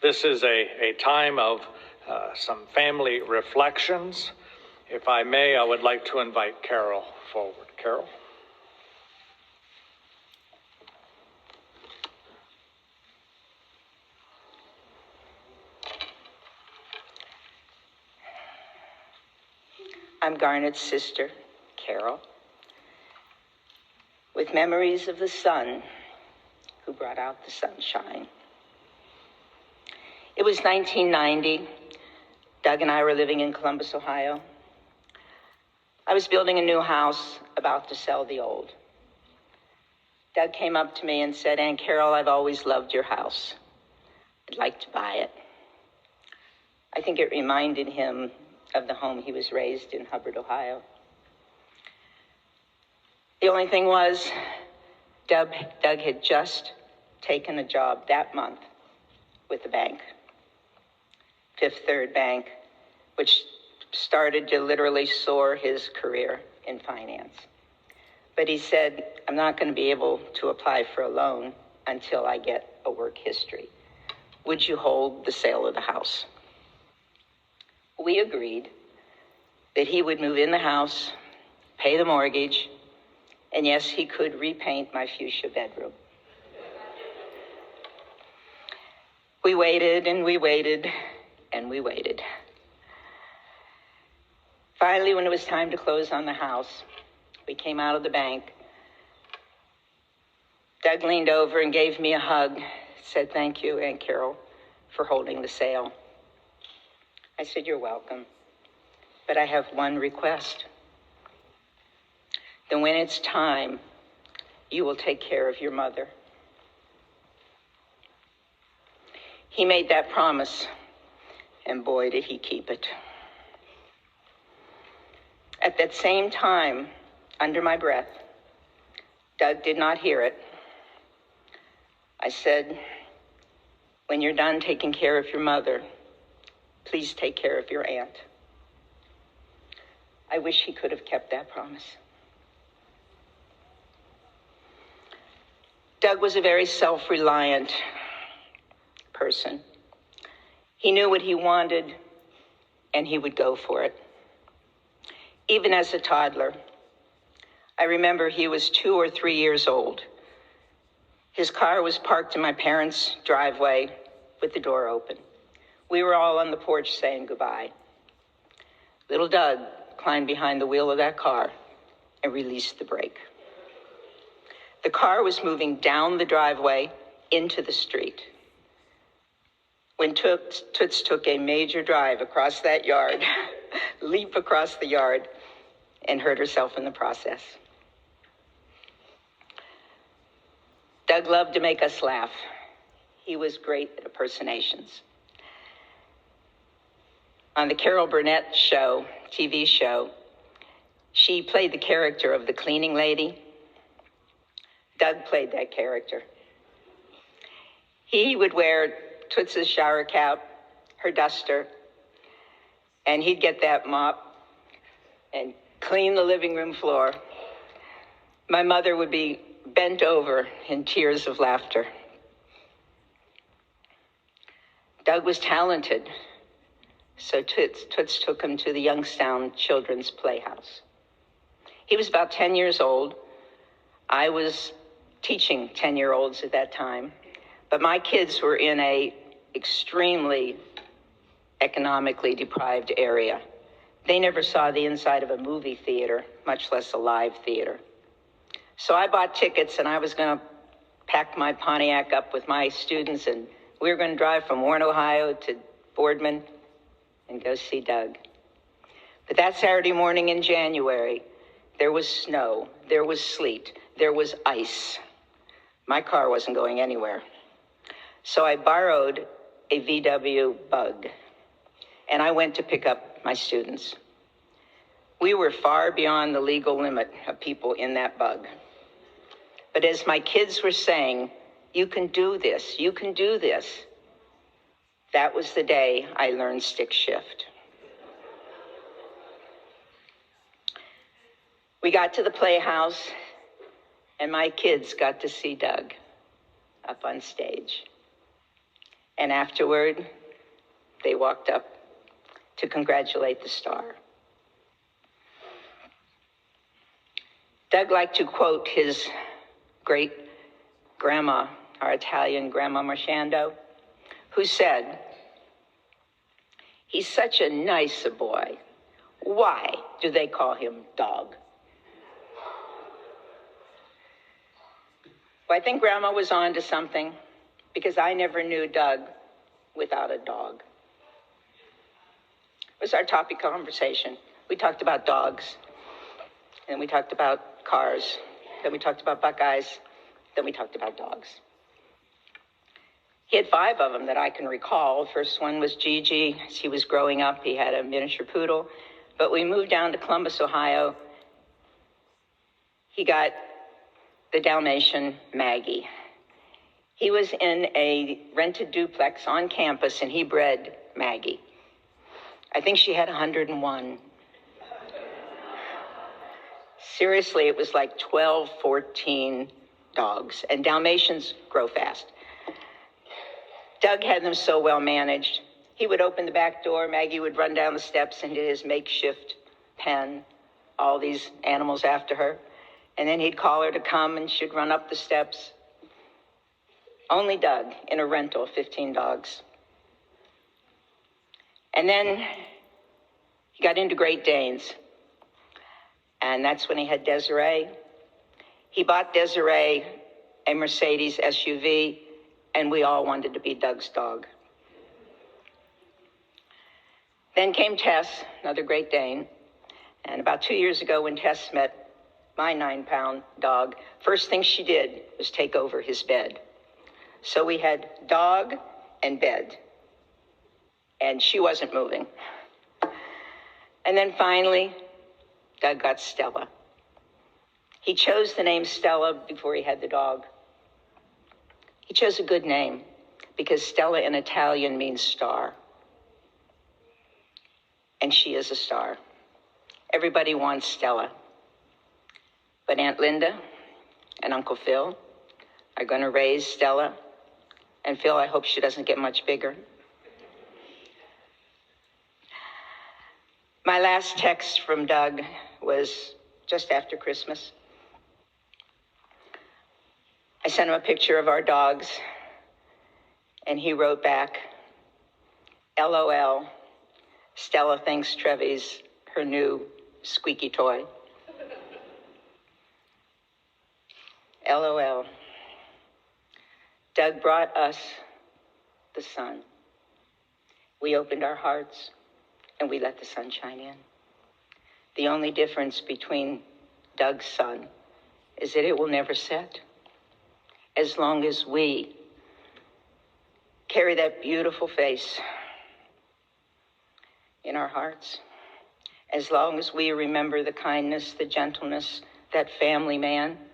This is a time of some family reflections. If I may, I would like to invite Carol forward. Carol? I'm Garnet's sister, Carol, with memories of the sun who brought out the sunshine. It was 1990. Doug and I were living in Columbus, Ohio. I was building a new house, about to sell the old. Doug came up to me and said, "Aunt Carol, I've always loved your house. I'd like to buy it." I think it reminded him of the home he was raised in, Hubbard, Ohio. The only thing was, Doug had just taken a job that month with the bank, Fifth Third Bank, which started to literally soar his career in finance. But he said, "I'm not going to be able to apply for a loan until I get a work history. Would you hold the sale of the house?" We agreed that he would move in the house, pay the mortgage, and yes, he could repaint my fuchsia bedroom. We waited and we waited and we waited. Finally, when it was time to close on the house, we came out of the bank. Doug leaned over and gave me a hug, said, "Thank you, Aunt Carol, for holding the sale." I said, "You're welcome, but I have one request. Then when it's time, you will take care of your mother." He made that promise, and boy, did he keep it. At that same time, under my breath, Doug did not hear it. I said, "When you're done taking care of your mother, please take care of your aunt." I wish he could have kept that promise. Doug was a very self-reliant person. He knew what he wanted, and he would go for it. Even as a toddler, I remember he was 2 or 3 years old. His car was parked in my parents' driveway with the door open. We were all on the porch saying goodbye. Little Doug climbed behind the wheel of that car and released the brake. The car was moving down the driveway into the street when Toots took a major drive across that yard, leap across the yard, and hurt herself in the process. Doug loved to make us laugh. He was great at impersonations. On the Carol Burnett show, TV show, she played the character of the cleaning lady. Doug played that character. He would wear Toots's shower cap, her duster, and he'd get that mop and clean the living room floor. My mother would be bent over in tears of laughter. Doug was talented, so Toots took him to the Youngstown Children's Playhouse. He was about 10 years old. I was teaching 10-year-olds at that time, but my kids were in a extremely economically deprived area. They never saw the inside of a movie theater, much less a live theater. So I bought tickets, and I was going to pack my Pontiac up with my students, and we were going to drive from Warren, Ohio to Boardman and go see Doug. But that Saturday morning in January, there was snow, there was sleet, there was ice. My car wasn't going anywhere. So I borrowed a VW Bug, and I went to pick up my students. We were far beyond the legal limit of people in that Bug. But as my kids were saying, "You can do this, you can do this," that was the day I learned stick shift. We got to the Playhouse, and my kids got to see Doug up on stage. And afterward, they walked up to congratulate the star. Doug liked to quote his great grandma, our Italian Grandma Marchando, who said, "He's such a nice boy. Why do they call him Dog?" Well, I think Grandma was on to something, because I never knew Doug without a dog. It was our topic of conversation. We talked about dogs, and we talked about cars, then we talked about Buckeyes, then we talked about dogs. He had 5 of them that I can recall. The first one was Gigi. As he was growing up, he had a miniature poodle. But we moved down to Columbus, Ohio. He got the Dalmatian Maggie. He was in a rented duplex on campus, and he bred Maggie. I think she had 101. Seriously, it was like 12, 14 dogs, and Dalmatians grow fast. Doug had them so well managed. He would open the back door, Maggie would run down the steps into his makeshift pen, all these animals after her, and then he'd call her to come, and she'd run up the steps. Only Doug in a rental, 15 dogs. And then he got into Great Danes, and that's when he had Desiree. He bought Desiree a Mercedes SUV, and we all wanted to be Doug's dog. Then came Tess, another Great Dane, and about 2 years ago when Tess met my 9-pound dog, first thing she did was take over his bed. So we had dog and bed, and she wasn't moving. And then finally, Doug got Stella. He chose the name Stella before he had the dog. He chose a good name because Stella in Italian means star. And she is a star. Everybody wants Stella. But Aunt Linda and Uncle Phil are going to raise Stella. And Phil, I hope she doesn't get much bigger. My last text from Doug was just after Christmas. I sent him a picture of our dogs, and he wrote back, "LOL, Stella thinks Trevi's her new squeaky toy." LOL. Doug brought us the sun. We opened our hearts, and we let the sun shine in. The only difference between Doug's sun is that it will never set, as long as we carry that beautiful face in our hearts, as long as we remember the kindness, the gentleness, that family man,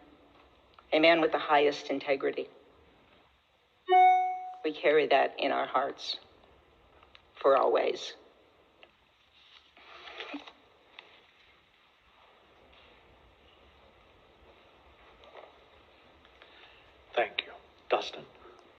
a man with the highest integrity. We carry that in our hearts for always.